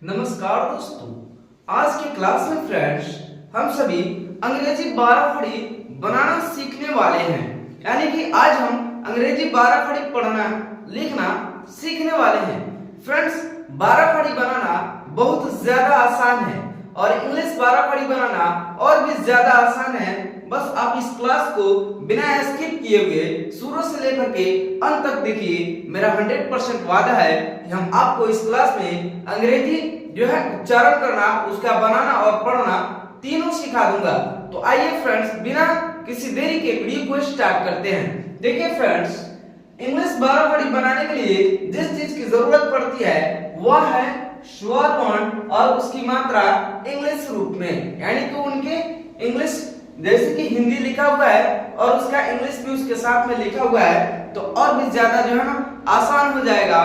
नमस्कार दोस्तों, आज के क्लास में फ्रेंड्स हम सभी अंग्रेजी 12 खड़ी बनाना सीखने वाले हैं। यानी कि आज हम अंग्रेजी 12 खड़ी पढ़ना लिखना सीखने वाले हैं। फ्रेंड्स 12 खड़ी बनाना बहुत ज्यादा आसान है और इंग्लिश 12 खड़ी बनाना और भी ज्यादा आसान है। बस आप इस क्लास को बिना स्किप किए हुए शुरू से लेकर के अंत तक देखिए। मेरा 100% वादा है कि हम आपको इस क्लास में अंग्रेजी जो है उच्चारण करना, उसका बनाना और पढ़ना तीनों सिखा दूंगा। तो आइए फ्रेंड्स बिना किसी देरी के वीडियो को स्टार्ट करते हैं। देखिए फ्रेंड्स, इंग्लिश 12 खड़ी बनाने के लिए जिस चीज की जरूरत पड़ती है वह है स्वर वर्ण और उसकी मात्रा इंग्लिश रूप में। यानी कि उनके इंग्लिश जैसे कि हिंदी लिखा हुआ है और उसका इंग्लिश भी उसके साथ में लिखा हुआ है, तो और भी ज्यादा जो है ना आसान हो जाएगा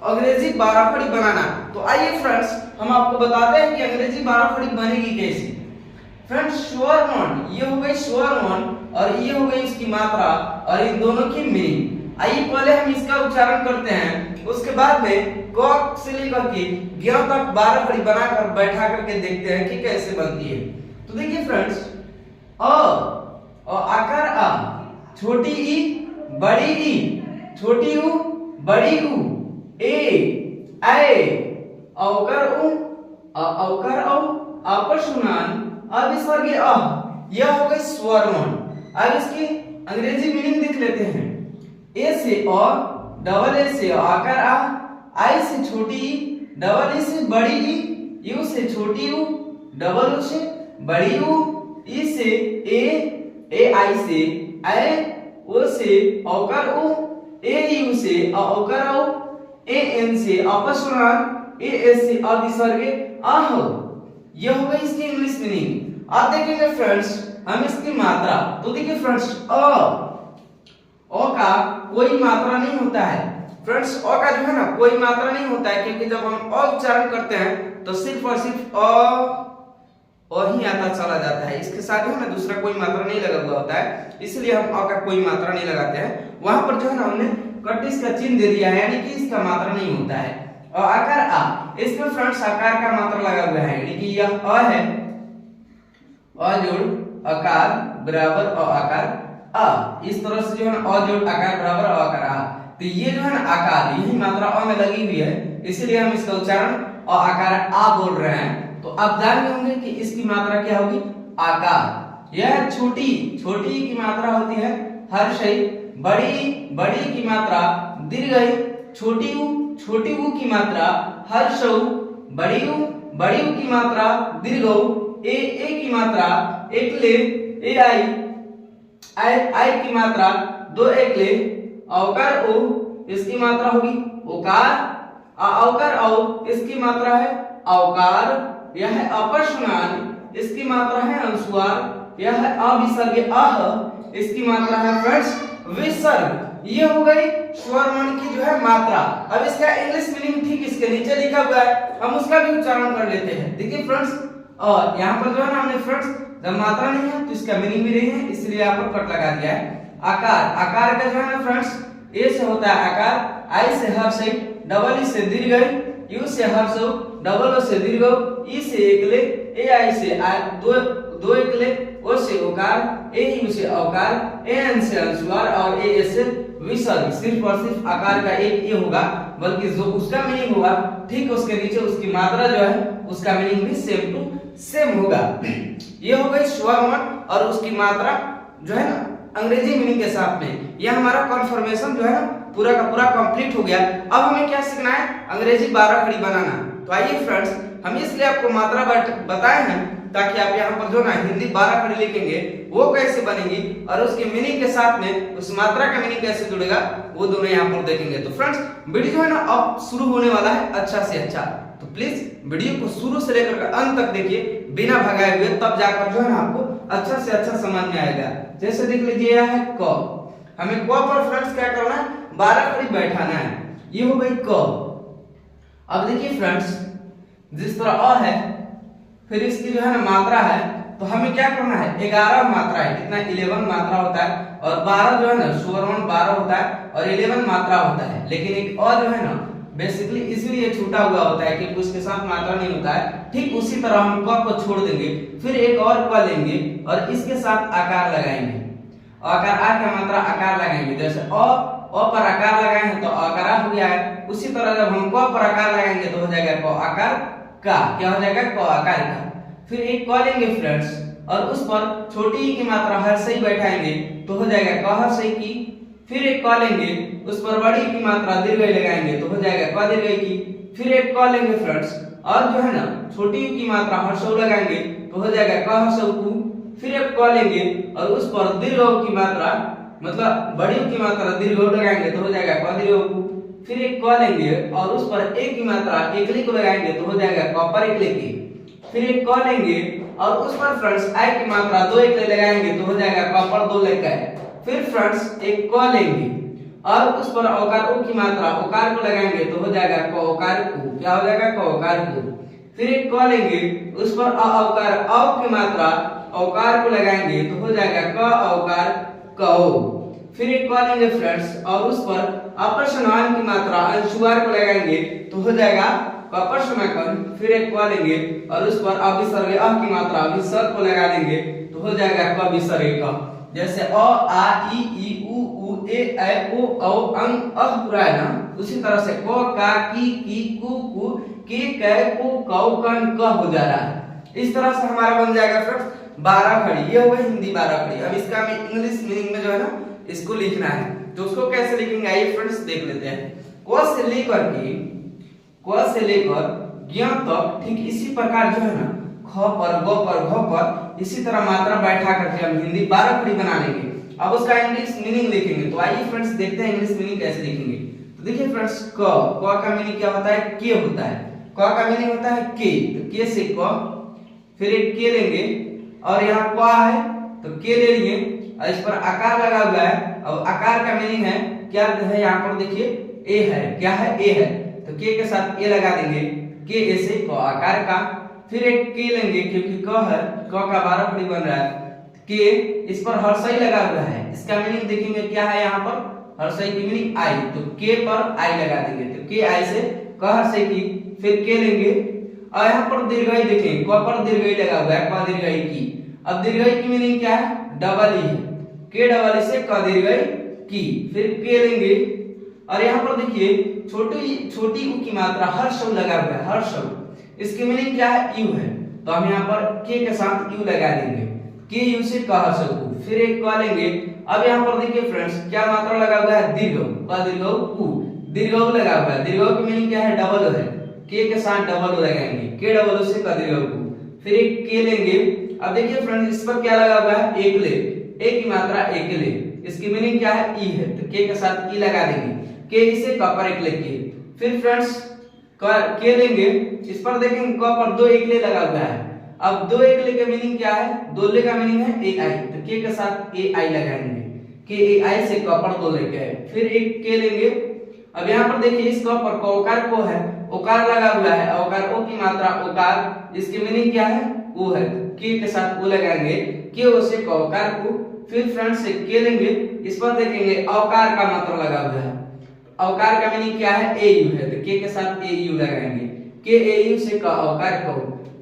अंग्रेजी 12 खड़ी बनाना। तो आइए फ्रेंड्स हम आपको बताते हैं कि अंग्रेजी 12 खड़ी बनेगी कैसे। फ्रेंड्स स्वर वर्ण, ये हो गई स्वर वर्ण और ये हो गई इसकी मात्रा और इन दोनों की मीनिंग। आइए पहले हम इसका उच्चारण करते हैं, उसके बाद में क से लेकर के ज्ञ तक 12 खड़ी बनाकर बैठा करके देखते हैं कि कैसे बनती है। तो देखिए फ्रेंड्स, आकार आ, छोटी ई बड़ी ई, छोटी ऊ बड़ी ऊ, ए औकर उ औकर औ अपशुनान अविसर्ग अ, यह हो गई स्वर वर्ण। अब इसकी अंग्रेजी मीनिंग देख लेते हैं। ए से अ, डबल ए से आकार आ, आई से छोटी ई, डबल ई से बड़ी ई, यू से छोटी ऊ, डबल ऊ से बड़ी ऊ, ई से ए आई से ए, ओ से औकर ओ, ए यू से औकर औ, ए एन से अपस्वरण, ए एस से अविसर्ग अह। यह हो गई इसकी इंग्लिश मीनिंग। अब देखेंगे फ्रेंड्स हम इसकी मात्रा। तो देखिए फ्रेंड्स अ का कोई मात्रा नहीं होता है। फ्रेंड्स अ का जो है ना कोई मात्रा नहीं होता है, क्योंकि जब हम अ उच्चारण करते हैं तो सिर्फ और सिर्फ और ही आता चला जाता है। इसके साथ जो है ना दूसरा कोई मात्रा नहीं लगा हुआ होता है, इसलिए हम अ का कोई मात्रा नहीं लगाते हैं। वहां पर जो है ना हमने कटिस का चिन्ह दे दिया है, यानी कि इसका मात्रा नहीं होता है। और आकार आ, इसमें फ्रेंड्स आकार का मात्रा लगा हुआ है, यानी कि यह अ है, अ जोड़ आकार बराबर अ आकार आ। इस तरह से जो है ना अ जोड़ आकार बराबर अ आकार आ। तो ये जो है ना आकार, यही मात्रा अ में लगी हुई है, इसलिए हम इसका उच्चारण अ आकार आ बोल रहे हैं। तो आप जान गए होंगे कि इसकी मात्रा क्या होगी, आकार। यह छोटी की मात्रा होती है हर्षई, बड़ी की मात्रा दीर्घई, छोटी ऊ की मात्रा हर्षौ, बड़ी ऊ की मात्रा दीर्घौ, ए की मात्रा एकले, ए आई की मात्रा दो एकले, औकार ओ, इसकी मात्रा होगी ओकार, औकार औ, इसकी मात्रा है औकार। यह है अपशुनान, इसकी मात्रा है अनुस्वार। यह है अविसर्ग अह, इसकी मात्रा है फ्रेंड्स विसर्ग। ये हो गई स्वर वर्ण की जो है मात्रा। अब इसका इंग्लिश मीनिंग ठीक इसके नीचे लिखा हुआ है, हम उसका भी उच्चारण कर लेते हैं। देखिए फ्रेंड्स, और यहाँ पर जो है ना हमने फ्रेंड्स जब मात्रा नहीं है तो इसका मीनिंग भी नहीं है, इसलिए यहाँ पर कट लगा दिया है। आकार का जो है ना फ्रेंड्स ए से होता है आकार, आई से हर्ष, डबल ई से दीर्घ, यू से हर्ष, डबल ओ से दीर्घ, ई से एकले, ए आई से दो एकले, ओ से ओकार, ए यू से औकार, ए एन से अनुस्वार और ए एस से विसर्ग। सिर्फ और सिर्फ आकार का एक ये होगा, बल्कि जो उसका मीनिंग होगा ठीक उसके नीचे उसकी मात्रा जो है उसका मीनिंग भी सेम टू सेम होगा। ये हो गई स्वर वर्ण और उसकी मात्रा जो है ना अंग्रेजी मीनिंग के साथ में। यह हमारा कन्फर्मेशन जो है ना पूरा का पूरा कंप्लीट हो गया। अब हमें क्या सीखना है, अंग्रेजी 12 खड़ी बनाना। तो आइए फ्रेंड्स, हम इसलिए आपको मात्रा बताए हैं ताकि आप यहाँ पर जो ना हिंदी 12 खड़ी लिखेंगे वो कैसे बनेगी और उसके मीनिंग के साथ में उस मात्रा का मीनिंग कैसे जुड़ेगा वो दोनों यहाँ पर देखेंगे। तो फ्रेंड्स वीडियो जो है ना अब शुरू होने वाला है अच्छा से अच्छा, तो प्लीज वीडियो को शुरू से लेकर अंत तक देखिए बिना भगाए हुए, तब जाकर जो है ना आपको अच्छा से अच्छा समझ में आएगा। जैसे देख लीजिए यह है क, हमें क पर फ्रेंड्स क्या करना है, 12 खड़ी बैठाना है। ये हो गई क। अब देखिए फ्रेंड्स, जिस तरह अ है फिर इसकी जो है ना मात्रा है, तो हमें क्या करना है, 11 मात्रा है, कितना 11 मात्रा होता है, और 12 जो है ना स्वर वर्ण 12 होता है और 11 मात्रा होता है। लेकिन एक और जो है ना बेसिकली इसीलिए छूटा हुआ होता है क्योंकि उसके साथ मात्रा नहीं होता है। ठीक उसी तरह हम क को छोड़ देंगे, फिर एक और क लेंगे और इसके साथ आकार लगाएंगे। आकार आ का मात्रा आकार लगाएंगे, जैसे अ पर आकार लगाए हैं तो अकारा हो गया है। उसी तरह जब हम क पर आकार लगाएंगे तो हो जाएगा क आकार का, क्या हो जाएगा क आकार का। फिर एक क लेंगे फ्रेंड्स और उस पर छोटी ई की मात्रा हर्षई बैठाएंगे तो हो जाएगा क हर्षई की। फिर एक क लेंगे उस पर बड़ी की मात्रा दीर्घई लगाएंगे तो हो जाएगा क दीर्घई की। फिर एक क लेंगे फ्रेंड्स और जो है ना छोटी ई की मात्रा हर्षऊ लगाएंगे तो हो जाएगा क हर्षऊ कु। फिर एक क लेंगे और उस पर दीर्घऊ की मात्रा मतलब बड़ी की मात्रा दीर्घऊ लगाएंगे तो हो जाएगा क दीर्घऊ कु। फिर एक क लेंगे और उस पर एक की मात्रा एकली को लगाएंगे तो हो जाएगा क पर एकली की। फिर एक क लेंगे और उस पर फ्रेंड्स आई की मात्रा दो एकली लगाएंगे तो हो जाएगा क पर दो लेकर। फिर फ्रेंड्स एक क लेंगे और उस पर औकार उ की मात्रा औकार को लगाएंगे तो हो जाएगा क औकार कु, क्या हो जाएगा क औकार कु। फिर एक क लेंगे उस पर अ औकार औ की मात्रा औकार को लगाएंगे तो हो जाएगा क औकार कौ। फिर एक क लेंगे फ्रेंड्स और उस पर अप्रश्नवान की मात्रा अंशुवार को लगाएंगे तो हो जाएगा कप्रश्नकन। फिर एक क लेंगे और उस पर अविसर्ग अ की मात्रा विसर्ग को लगा देंगे तो हो जाएगा क विसर्ग क। जैसे अ आ ई उ ए ऐ ओ औ अं अह पूरा है ना, उसी तरह से क का की कु के कै को कौ कन क हो जा रहा है। इस तरह से हमारा बन जाएगा फ्रेंड्स 12 खड़ी। ये हो गई हिंदी 12 खड़ी। अब इसका हमें इंग्लिश मीनिंग में जो है ना इसको लिखना है, तो उसको कैसे लिखेंगे आइए फ्रेंड्स देख लेते हैं। क से लेकर ज्ञ तक ठीक इसी प्रकार जो है ना ख पर ग पर घ पर इसी तरह मात्रा बैठा करके हम हिंदी 12 खड़ी बना लेंगे। अब उसका इंग्लिश मीनिंग लिखेंगे, तो आइए फ्रेंड्स देखते हैं इंग्लिश मीनिंग कैसे लिखेंगे। तो देखिए फ्रेंड्स क का मीनिंग क्या होता है, के होता है। क का मीनिंग होता है के, तो के से क। फिर एक के लेंगे और यहाँ क है तो के ले लिए और इस पर आकार लगा हुआ है। अब आकार का मीनिंग है क्या है, यहाँ पर देखिए ए है, क्या है ए है, तो के साथ ए लगा देंगे, के ए से क आकार का। फिर एक के लेंगे क्योंकि क है, क का 12 खड़ी बन रहा है, के इस पर हर्षई लगा हुआ है। इसका मीनिंग देखेंगे क्या है, यहाँ पर हर्षई की मीनिंग आई, तो के पर आई लगा देंगे, तो के आई से क हर्षई की। फिर के लेंगे और यहाँ पर दीर्घई देखेंगे, क पर दीर्घई लगा हुआ है, क दीर्घई की। अब दीर्घई की मीनिंग क्या है, डबल ई है, के डबल ई से क दीर्घई की। फिर के लेंगे और यहाँ पर देखिए छोटी उ की मात्रा हर्षऊ लगा हुआ है, हर्षऊ, इसकी मीनिंग क्या है, यू है, तो हम यहाँ पर के साथ यू लगा देंगे, के यू से क हर्षऊ। फिर एक क लेंगे। अब यहाँ पर देखिए फ्रेंड्स क्या मात्रा लगा हुआ है, दीर्घऊ, क दीर्घऊ उ, दीर्घऊ लगा हुआ है। दीर्घऊ की मीनिंग क्या है, डबल है, के साथ डबल लगाएंगे, के डबल से क दीर्घऊ उ। फिर एक के लेंगे। अब देखिए फ्रेंड्स इस पर क्या लगा हुआ है, एकले, एक की मात्रा एकले, इसकी मीनिंग क्या है, ई है, तो के साथ ई लगा देंगे, के इसे क पर एकले के। फिर फ्रेंड्स के लेंगे, इस पर देखेंगे क पर दो एकले लगा हुआ है। अब दो एकले का मीनिंग क्या है, दो ले का मीनिंग है ए आई, तो के साथ ए आई लगाएंगे, के ए आई से क पर दो लेके आए। फिर एक के लेंगे। अब यहाँ पर देखिए इस क पर ओकार को है, ओकार लगा हुआ है, ओकार ओ की मात्रा ओकार, इसकी मीनिंग क्या है, वो है, के साथ वो लगाएंगे, के ओ से ओकार को। फिर फ्रेंड्स से के लेंगे, इस पर देखेंगे औकार का मात्रा लगा हुआ है, औकार का मीनिंग क्या है, ए यू है, तो के साथ ए यू लगाएंगे, के ए यू से का औकार को।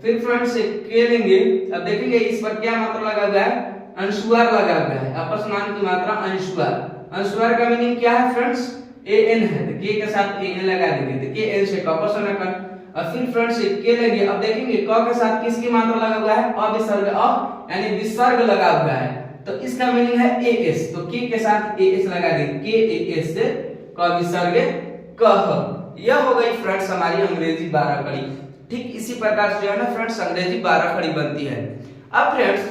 फिर फ्रेंड्स से के लेंगे। अब देखेंगे इस पर क्या मात्रा लगा हुआ है, अंशुवार लगा हुआ है, अपस्मान की मात्रा अंशुवार। अंशुवार का मीनिंग क्या है फ्रेंड्स, ए एन है, तो के साथ ए एन लगा देंगे, तो के एन से कपसनकन। और फिर फ्रेंड्स के लेंगे। अब देखेंगे क के साथ किसकी मात्रा लगा हुआ है, अविसर्ग अ, यानी विसर्ग लगा हुआ है, तो इसका मीनिंग है ए एस, तो के साथ ए एस लगा देंगे, के ए एस से क विसर्ग कह। यह हो गई फ्रेंड्स हमारी अंग्रेजी 12 खड़ी। ठीक इसी प्रकार से जो है ना फ्रेंड्स अंग्रेजी 12 खड़ी बनती है। अब फ्रेंड्स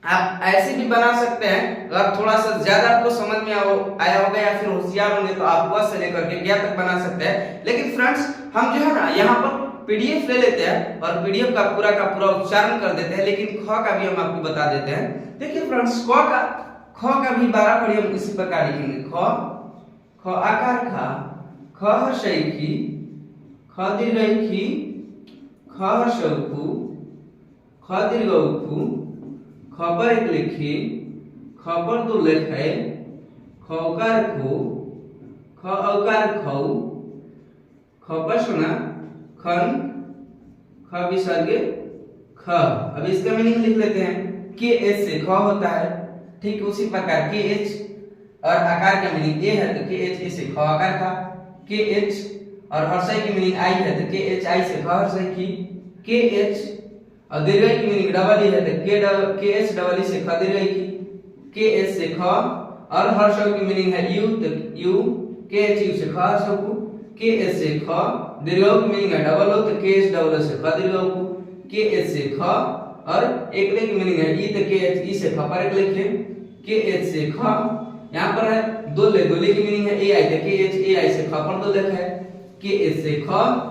आप ऐसे भी बना सकते हैं, अगर थोड़ा सा ज्यादा आपको समझ में आया होगा या फिर होशियार होंगे तो आप क से लेकर के ज्ञ तक बना सकते हैं। लेकिन फ्रेंड्स हम जो है ना यहाँ पर पीडीएफ ले लेते हैं और पीडीएफ का पूरा उच्चारण कर देते हैं, लेकिन ख का भी हम आपको बता देते हैं। देखिए फ्रेंड्स ख का भी 12 खड़ी हम इसी प्रकार लिखेंगे, ख आकार खा, ख हर्षई की, ख दीर्घई की, ख हर्षऊ कु, ख दीर्घऊ कु, ख पर एक लिखी, ख पर दो लिखे, ख औकार खो, ख औकार खौ, ख पर सुना खन, ख विसर्ग ख। अब इसका मीनिंग लिख लेते हैं। के एच से ख होता है, ठीक उसी प्रकार के एच और आकार का मीनिंग ए है तो के एच ए से ख आकार का, के एच और हर्षय की मीनिंग आई है तो के एच आई से ख हर्षय की, के एच और दीर्घ की मीनिंग डबल ई है तो के एच डबल ई से ख दीर्घ की, के एच से ख और हर्षय की मीनिंग है यू तो यू, के एच यू से ख हर्षय को, के एच से ख दीर्घ की मीनिंग है डबल ओ तो के एच डबल ओ से ख दीर्घ को, के एच से ख और एकले की मीनिंग है ई तो के एच ई से ख पर एक लिखे, के एच से ख यहाँ पर है दो ले, दोले की मीनिंग है ए आई तो के एच ए आई से ख पर दो लिखा है, के एच से ख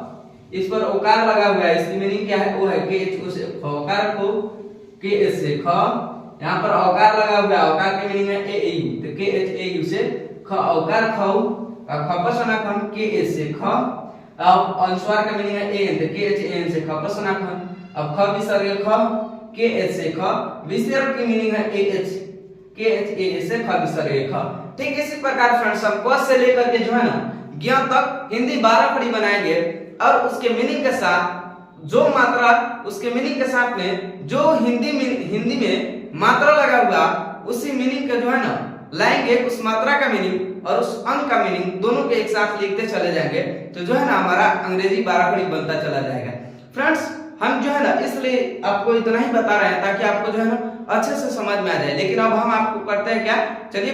इस पर ओकार लगा हुआ है, इसकी मीनिंग क्या है वो है के एच ओ से ख ओकार को, के एच से ख यहाँ पर ओकार लगा हुआ है, ओकार की मीनिंग है ए यू तो के एच ए यू से ख ओकार खौ और ख पर सुना खन, के एच से ख। अब अनुस्वार का मीनिंग है ए एन तो के एच ए एन से ख पर सुना खन। अब ख विसर्ग ख, के एच से ख, विसर्ग की मीनिंग है ए एच, के एच ए से ख विसर्ग ख। ठीक इसी प्रकार फ्रेंड्स हम क से लेकर के जो है ना ज्ञ तक हिंदी 12 खड़ी बनाएंगे और उसके मीनिंग के साथ जो मात्रा उसके मीनिंग के साथ में जो हिंदी में मात्रा लगा हुआ उसी मीनिंग का जो है ना लाएंगे, उस मात्रा का मीनिंग और उस अंक का मीनिंग दोनों के एक साथ लिखते चले जाएंगे तो जो है ना हमारा अंग्रेजी 12 खड़ी बनता चला जाएगा। फ्रेंड्स हम जो है ना इसलिए आपको इतना ही बता रहे हैं ताकि आपको जो है ना अच्छे से समझ में आ जाए। लेकिन अब हम आपको करते हैं क्या, चलिए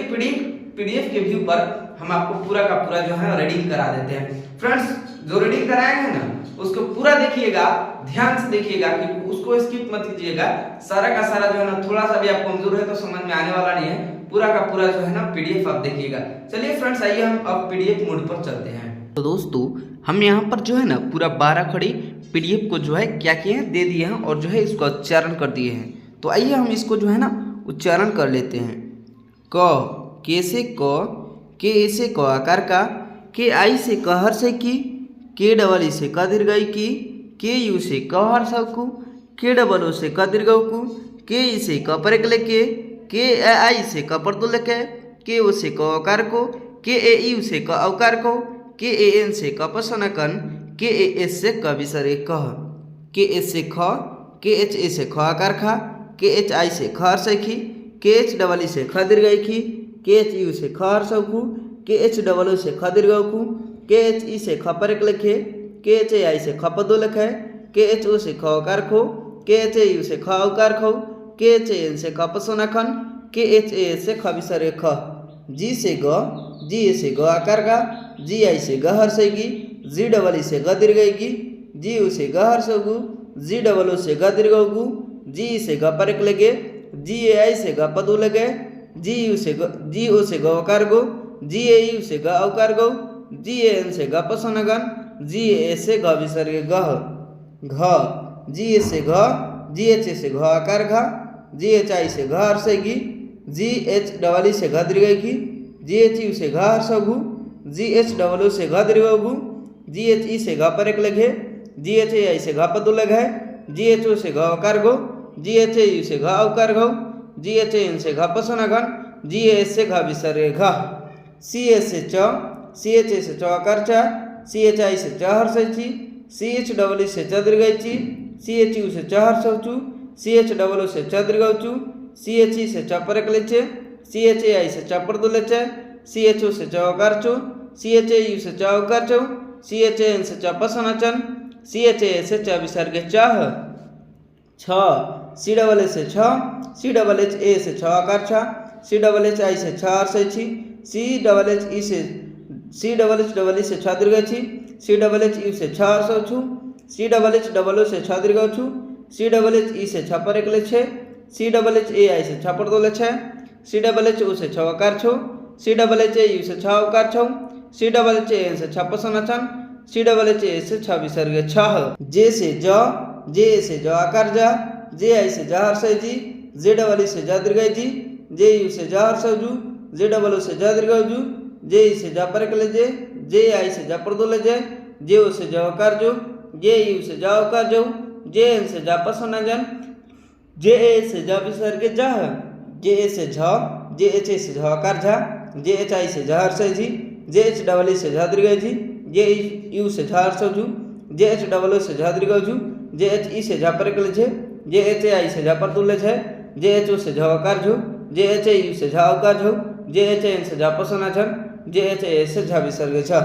पीडीएफ के व्यू पर हम आपको पूरा का पूरा जो है रीडिंग करा देते हैं। फ्रेंड्स जो रीडिंग कराएंगे ना उसको पूरा देखिएगा, ध्यान से देखिएगा कि उसको स्किप मत कीजिएगा। सारा का सारा जो है ना थोड़ा सा भी आप कमजोर है तो समझ में आने वाला नहीं है, पूरा का पूरा जो है ना पीडीएफ आप देखिएगा। चलिए फ्रेंड्स आइए हम अब पीडीएफ मोड पर चलते हैं। तो दोस्तों हम यहाँ पर जो है ना पूरा 12 खड़ी पीडीएफ को जो है क्या किए हैं दे दिए हैं और जो है इसको उच्चारण कर दिए हैं। तो आइए हम इसको जो है ना उच्चारण कर लेते हैं। क से के ऐसे क आकार का, के आई से क हर्षय की, के डबल ई से क दीर्घ ई की, के यू से क हर्षय को, के डबल ओ से क दीर्घ को, के ई से क पर एक लेके, के आई से क पर दो लेके, के ओ से क आकार को, के ए यू से क अवकार को, के ए एन से क पसनकन, के ए एस से क विसर्ग कह, के एच से ख, के एच ए से ख आकार खा, के एच आई से ख हर्षय की, के एच डबल ई से ख दीर्घ ई की, के एच यू से ख हर्षय को, के एच डबल ओ से ख दीर्घ को, के एच ई से ख पर एक लिखे, के एच ए आई से ख पर दो लिखे, के एच ओ से ख आकार खो, के एच ए यू से ख अवकार खो, के एच ए एन से ख पसनखन, के एच ए से ख विसर्ग ख, जी से ग, जी ए से ग आकार गा, जी आई से ग हर्षय की, जी डबल ई से ग दीर्घ की, जी यू से ग हर्षय गु, जी डबल ओ से ग दीर्घ गु, जी ई से ग पर एक लगे, जी ए आई से ग पदो लगे, जी यू से जी ओ से ग अवकार गो, जी ए यू से ग अवकार गो, जी ए एन से ग पसनगन, जी ए से ग विसर्ग गह, घ, जी ए से घ, जी एच ए से घ आकार घा, जी एच आई से घ हर्षय गी, जी एच डबल ई से घ दीर्घ की, जी एच यू से घ हर्षय घु, जी एच डबल ओ से घ दीर्घ घु, जी एच ई से घ पर एक लगे, जी एच ए आई से घ पदो लगे, जी एच ओ से घ अवकार गो, जी एच ए यू से घ अवकार घो, जी एच ए एन से घ पसनगन, जी ए एस से घ विसर्ग घ, सी एस से च, सी एच ए से च आकार चा, सी एच आई से च हर्षय ची, सी एच डबल ई से च दीर्घ ची, सी एच यू से च हर्षय चू, सी एच डबल ओ से च दीर्घ चू, सी एच ई से च पर एक लेचे, सी एच ए आई से च पर दो लेचे, सी एच ओ से च अवकार चो, सी एच ए यू से च अवकार चो, सी एच ए एन से च पसनचन, सी एच ए से च विसर्ग चाह, छ, सी डबल ए से छ, सी डबल एच ए से छ आकार छा, सी डबल एच आई से छ हर्षय छी, सी डबल एच ई से C double H double E से छ दीर्घ छी, सी डबल एच यू से छ हर्षय छू, C double H double O से छ दीर्घ छू, सी डबल एच ई से छ पर एक ले छे, सी डबल एच ए आई से छ पर दो ले छे, सी डबल एच ओ से छ आकार छो, C double H A U से छ अवकार छो, C double H A N से छ पसनचन, सी डबल एच ए से छ विसर्ग छह, जे से ज, जे ए से ज आकार जा, जे आई से ज हर्षय जी, जे डबल ई से ज दीर्घ जी, जे यू से ज हर्षय जू, जे डबल ओ से ज दीर्घ जू, जे ई से ज पर एक ले जे आई से ज पर दो ले जे ओ से ज अवकार जो, जे यू से ज अवकार जो, जे एन से ज पसनजन, जे ए से ज विसर्ग जह, जे ए से झ, जे एच ए से झ आकार झा, जे एच आई से झ हर्षय जी, जे एच डबल ई से झ दीर्घ जी, जे यू से झा हर्षौ झू, जे एच डबल ओ से झा दीर्घ झू, जे एच ई से झा परिकल छे, जे एच ए आई से झा परतुल्य छे, जे एच ओ से झा अकार झू, जे एच ए यू से झा अवकार झू, जे एच ए एन से झा पसना छन, जे एच ए एस से झा विसर्ग छ।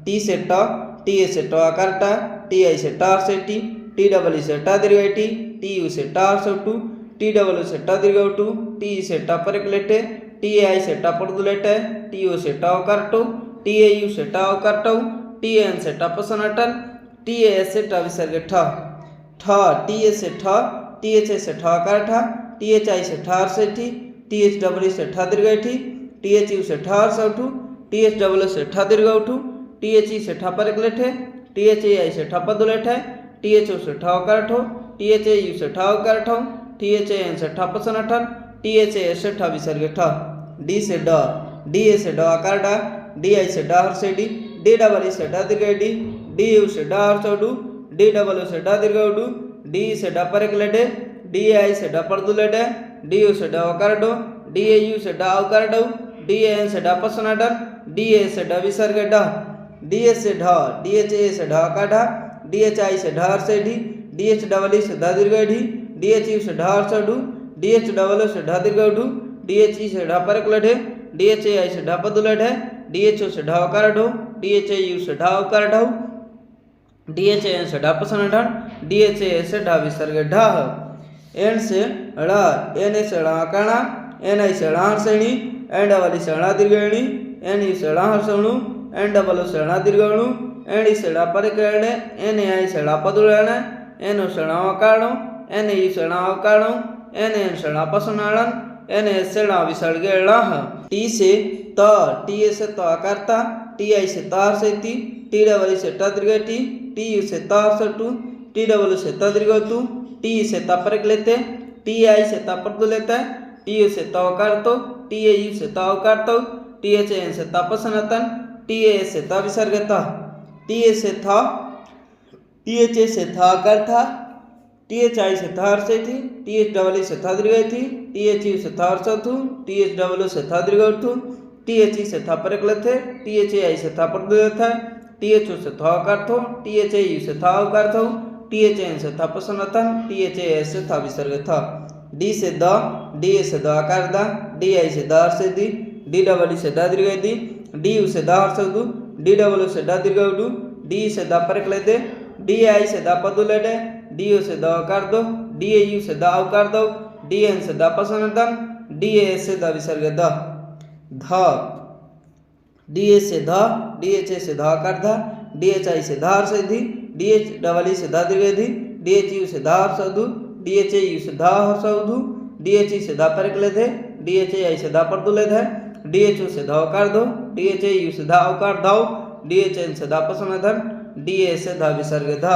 टी से ट, टी ए से ट आकार टा, टी आई से ट से टी डबल ई से ट दीर्घ टी, टी यू से ट हर्षौ टू, टी डबल ओ से ट दीर्घ टू, टी ई से ट परिकल टे, टी ए आई से ट परतुल्य टे, टी ओ से ट अकार टो, टी ए यू से ट अकार टौ, टी एन से ट पसना टन, टी ए एस से ट विसर्ग ठ। ठ, टी ए से ठ, टी एच ए से ठ आकार ठ, टी एच आई से ठ हर्ष टी एच डबल ई से ठ दीर्घ टी, टी एच यू से ठ हर्ष टू, टी एच डबल ओ से ठ दीर्घ टू, टी एच ई से ठ परिकल ठे, टी एच ए आई से ठ पदुल ठे, टी एच ओ से ठ अकार ठो, टी एच ए यू से ठ अकार ठो, टी एच ए एन से ठ पसन ठन, टी एच ए एस से ठ विसर्ग ठ। डी से ड, डी ए से ड आकार डा, डी आई से ड हर्ष डी डबल ई से ड दीर्घ डी यू से ड हर्ष डू, डी डबल ओ से ड दीर्घ डू, डी से ड परिकल डे, डी आई से ड परदुल डे, डी यू से ड अकार डो, डी ए यू से ड अकार डो, डी ए एन से ड पसना डन, डी ए से ड विसर्ग ड। डी एच से ढ, डी एच ए से ढ आकार ढ, डी एच आई से ढ हर्ष डी एच डबल ई से ध दीर्घ डी एच यू से ढ हर्ष डू, डी एच डबल ओ से ढ दीर्घ डू, डी एच ई से ढ परिकल ढे, डी एच ए आई से ढ पदुल ढे, डी एच ओ से ढ अकार ढो, डी एच ए यू से ढ अकार ढौ, डी एच ए एन से ढ पसन ढ, डी एच ए एस से ढ विसर्ग ढ। एन से ड़, एन ए से ड़ आकाणा, एन आई से ड़ हर्षणी, एन डबल ई से ड़ दीर्घणी, एन यू से ड़ हर्षणु, एन डबल ओ से ड़ दीर्घणु, एन ई से ड़ परिकरण, एन ए आई से ड़ पदुलण, एन ओ से ड़ अकाणो, एन ए यू से ड़ अकाणो, एन एन से ड़ पसनाणन, एन एस से ड़ विसर्ग ळ। टी से त, टी ए से त आकार ता, टी आई से त हर्ष टी डबल ई से ट दीर्घ टी यू से त हर्ष टू, टी डबल ओ से त दीर्घ टू, टी से त परिकल ते, टी आई से त परदुल ते, टी यू से त अकार तो, टी ए यू से त अकार तो, टी एच एन से त पसनतन, टी ए से त विसर्ग त। टी ए से थ, टी एच ए से थ आकार था, टी एच आई से थ हर्ष टी एच डबल ई से थ दीर्घ टी एच यू से थ हर्ष थू, टी एच डबल ओ से थ दीर्घ ठू, टी एच ई से थ परिकल थे, टी एच ए आई से थ परदुल था, टी एच ओ से थ आकार थो, टी एच ए यू से थ आकार थो, टी एच एन से थ पसनतन, टी एच ए एस से थ विसर्ग थ। डी से द, डी ए से द आकार दा, डी आई से the Harsh D double E से ड दीर्घ डी यू से द हर्ष दू, डी डबल ओ से ड दीर्घ डू, डी से द परिकल दे, डी आई से द पदुल डे, डी ओ से द आकार दो, डी ए यू से द आकार दो, डी एन से द पसनतन, डी ए एस से द विसर्ग द। ध, डी ए से ध, डी एच ए से ध आकार धा, डी एच आई से ध हर्ष डी एच डबल ई से ध दीर्घ डी एच यू से ध हर्ष दू, डी एच ए यू से ध हर्ष दू, डी एच ई से ध परिकल थे, डी एच ए आई से ध परदुल थे, डी एच ओ से ध आकार दो, डी एच ए यू से ध आकार धौ, डी एच एन से ध पसनधन, डी ए से ध विसर्ग ध।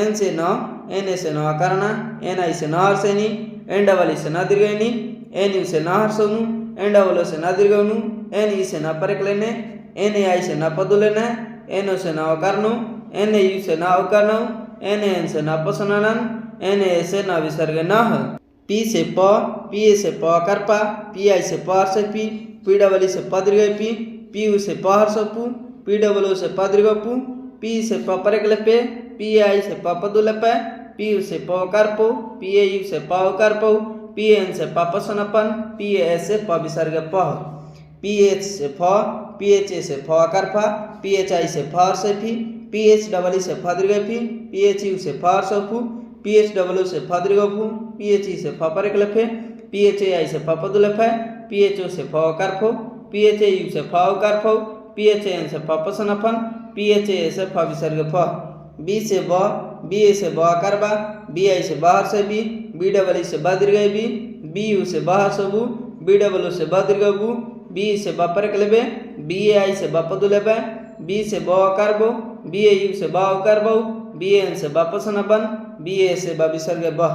एन से न, एन ए से न आकारना, एन आई से न हर्षणी, एन डबल ई से न दीर्घनी, एन यू से न हर्षनु, एन डबल ओ से न दीर्घनु, एन ई से न परिकलने, एन ए आई से न पदुलने, एन ओ से न अकारनु, एन ए यू से न अवकारनु, एन ए एन से न पसननन, एन ए से न विसर्ग न। पी से प, पी ए से प आकार पा, पी आई से प हर्ष पी डबल ई से प दीर्घ पी यू से प हर्ष पू, पी डबल ओ से प दीर्घ पू, पी से प परिकल पे, पी आई से प पदुल पे, पी यू से प अकार पो, पी ए यू से प अकार पो, पी एन से प पसनपन, पी ए एस से प विसर्ग प। पी एच से फ, पी एच ए से फ आकार फा, पी एच आई से फ हर्ष पी एच डबल ई से फ दीर्घ पी एच यू से फ हर्ष फू, पी एच डबल ओ से फ दीर्घ फू, पी एच ई से फ परिकल फे, पी एच ए आई से फ पदुल फे, पी एच ओ से फ आकार फो, पी एच ए यू से फ आकार फो, पी एच एन से फ पसनफन, पी एच ए से फ विसर्ग फ। बी से ब, बी ए से ब आकार बा, बी आई से ब हर्ष बी डबल ई से ब दीर्घ बी यू से ब हर्ष बू, बी डबल ओ से ब दीर्घ बू, बी से ब परिकल बे, बी ए आई से ब पदुल बे, बी से ब आकार बो, बी ए यू से ब आकार बो, बी एन से ब पसनपन, बी ए से ब विसर्ग ब।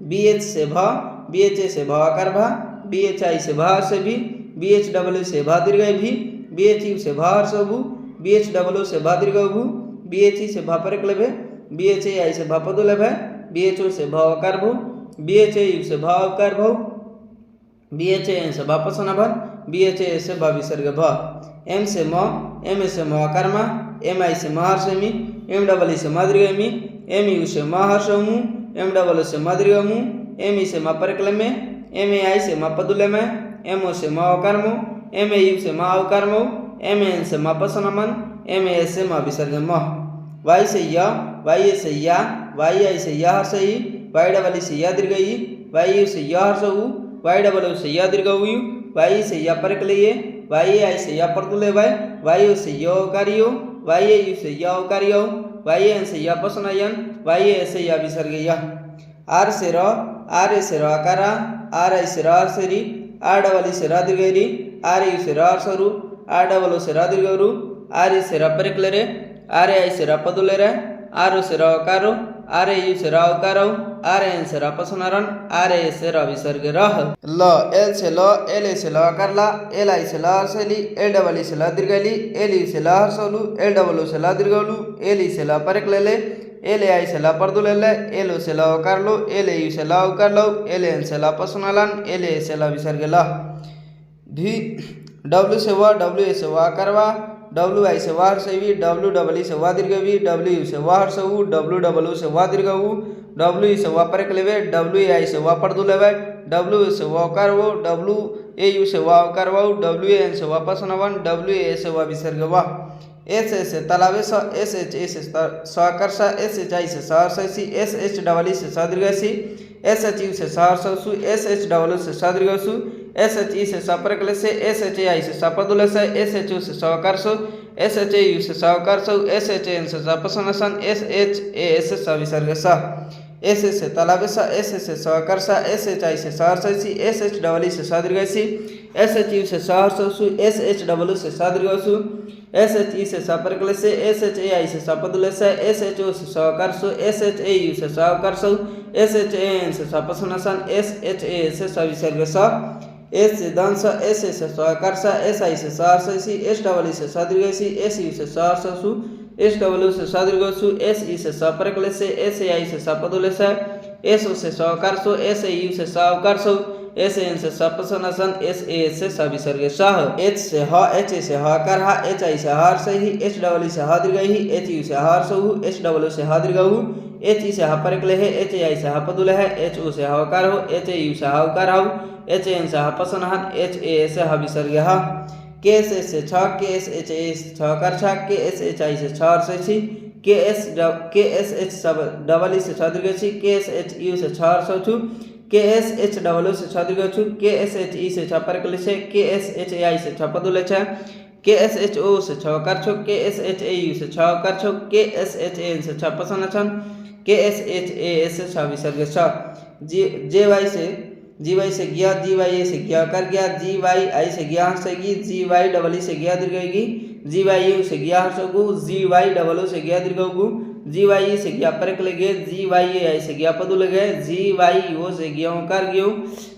बी एच से भ, बी एच ए से भ आकार भा, बी एच आई से भ हर्ष बी एच डबल ई से भ दीर्घ बी एच यू से भ हर्ष बू, बी एच डबल ओ से भ दीर्घ बू, बी एच ई से भ परिकल बे, बी एच ए आई से भ पदुल बे, बी एच ओ से भ आकार भू, बी एच ए यू से भ आकार भू, बी एच ए एन से भ पसनभन, बी एच ए से भ विसर्ग भ। एम से म, एम ए से म आकार मा, एम आई से महर्ष एमी, एम डबल ई से मदीर्घ एमी, एम यू से महर्ष मु, एम डबल से मदीर्घ मु, एम ई से मपरकल में, एम ए आई से मपदुल में, एम ओ से मकार मो, एम ए यू से मकार मो, एम एन से मपसन मन, एम ए एस से विसर्ग म। वाई से य, वाई ए से या, वाई आई से या हर्ष ई, वाई डबल ई से या दीर्घ ई, वाई यू से या हर्ष उ, वाई डबल ओ से या दीर्घ यू, वाई से या परकल ये, वाई आई से या परदुले वाई यू से या ओकार यू, वाई ए यू से या ओकार यू, वाई एन से या पसन यन, वाई ए से या विसर्ग य। आर से र, आर ए से र आकार, आर आई से र हर्ष री, आर डबल ई से र दीर्घ री, आर यू से र हर्ष रु, आर डबल ओ से र दीर्घ रु, आर ई से र परकल रे, आर ए आई से र पदुले रे, आर ओ से र ओकार, आर ए यू से र ओकार, आर एन से र पसनरन, आर ए से र विसर्ग रह। ल एल से ल, एल ए से ल आकार ला, एल आई से ल हर्ष ली, एल डबल ई से ल दीर्घ ली, एल यू से ल हर्ष लू, एल डबल ओ से ल दीर्घ लू, एल ई से ल परकल ले, एल ए आई से ल परदुले ले, एल ओ से ल ओकार लो, एल ए यू से ल ओकार लो, एल एन से ल पसनलन, एल ए से ल विसर्ग ल। धी डब्ल्यू से व, डब्ल्यू ए से व आकार वा, डब्ल्यू आई से वाह वी, डब्ल्यू डबल ई से वाह दीर्घ वी, डब्ल्यू यू से वाह हर्ष उ, डब्ल्यू डबल ओ से वाह दीर्घ उ, डब्ल्यू ई से वाह परक लेवे, डब्ल्यू ए आई से वाह परदु लेवे, डब्ल्यू ए से वाह ओकार वो, डब्ल्यू ए यू से वाह ओकार वो, डब्ल्यू एन से वाह पसनवन, डब्ल्यू ए से वाह विसर्ग वाह। एस ए से तलावे स, एस एच ए से सहकर सा, एस एच आई से सहर्ष सी, एस एच डबल ई से सदीर्घ सी, एस एच यू से सहर्ष सु, एस एच डबल ओ से सदीर्घ सु, एस एच ई से सपरकल से, एस एच ए आई से सपदुल से, एस एच ओ से सहकार सु, एस एच ए यू से सहकार सु, एस एच एन से सपसन सन, एस एच ए एस से सविसर्ग स। एस ए से तलावे स, एस ए से सहकार सा, एस एच आई से सहर्ष सी, एस एच डबल ई से सदीर्घ सी, एस एच यू से सहर्ष सु, एस एच डबल ओ से सदीर्घ सु, एस एच ई से सपरकल से, एस एच ए आई से सपदुल से, एस एच ओ से सहकार सु, एस एच ए यू से सहकार सु, एस एच ए एन से सपसन सन, एस एच ए से सविसर्ग स। एस से दंश, एस ए से सहकार सा, एस आई से सहर्ष सी, एस डबल ई से सदीर्घ सी, एस यू से सहर्ष सु, एस डबल ओ से सदीर्घ सु, एस ई से सपरकल से, एस ए आई से सपदुल से, एस ओ से सहकार सु, एस ए यू से सहकार सु, एस एन से सपसन सन, एस ए से सविसर्ग सह। एच से ह, एच ए से हकार हा, एच आई से हर्ष ही, एच डबल ई से ह दीर्घ ही, एच यू से हर्ष हु, एच डबल ओ से ह दीर्घ हु, एच ई से ह परकल है, एच ए आई से ह पदुल है, एच ओ से हकार हो, एच ए यू से हकार हो, एच एन से ह पसन हन, एच ए से ह विसर्ग ह। के एस एच से छ, के एस एच ए से छ कर छ, के एस एच आई से छ हर्ष छी, के एस एच सब डबल ई से छ दीर्घ छी, के एस एच यू से छ हर्ष छु, के एस एच डबल ओ से छ दीर्घ छु, के एस एच ई से छ परकल छे, के एस एच ए आई से छ पदुल छे, के एस एच ओ से छ कर छो, के एस एच ए यू से छ कर छो, के एस एच एन से छ पसन छन, के एस एच ए एस से छ विसर्ग छ। जे वाई से जी वाई से गया, जी वाई ए से गया कर गया, जी वाई आई से गया हर्षगी, जी वाई डबल ई से गया दीर्घगी, जी वाई यू से गया हर्षगु, जी वाई डबल ओ से गया दीर्घगु, जी वाई ई से गया परक लगे, जी वाई ए आई से गया पदु लगे, जी वाई ओ से गया ओकार गयो,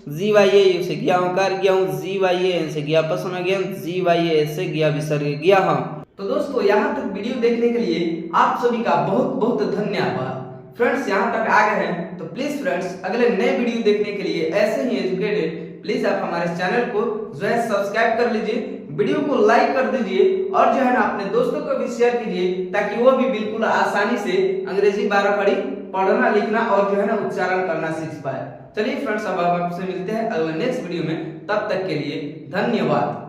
जी वाई ए यू से गया ओकार गया, जी वाई ए एन से गया पसन गया, जी वाई ए से गया विसर्ग गया। हाँ तो दोस्तों यहाँ तक वीडियो देखने के लिए आप सभी का बहुत बहुत धन्यवाद। फ्रेंड्स यहाँ तक आ गए हैं तो प्लीज फ्रेंड्स अगले नए वीडियो देखने के लिए ऐसे ही एजुकेटेड प्लीज आप हमारे चैनल को जो है सब्सक्राइब कर लीजिए, वीडियो को लाइक कर दीजिए और जो है ना अपने दोस्तों को भी शेयर कीजिए ताकि वो भी बिल्कुल आसानी से अंग्रेजी 12 पढ़ी पढ़ना लिखना और जो है ना उच्चारण करना सीख पाए। चलिए फ्रेंड्स अब आपसे मिलते हैं अगले नेक्स्ट वीडियो में, तब तक के लिए धन्यवाद।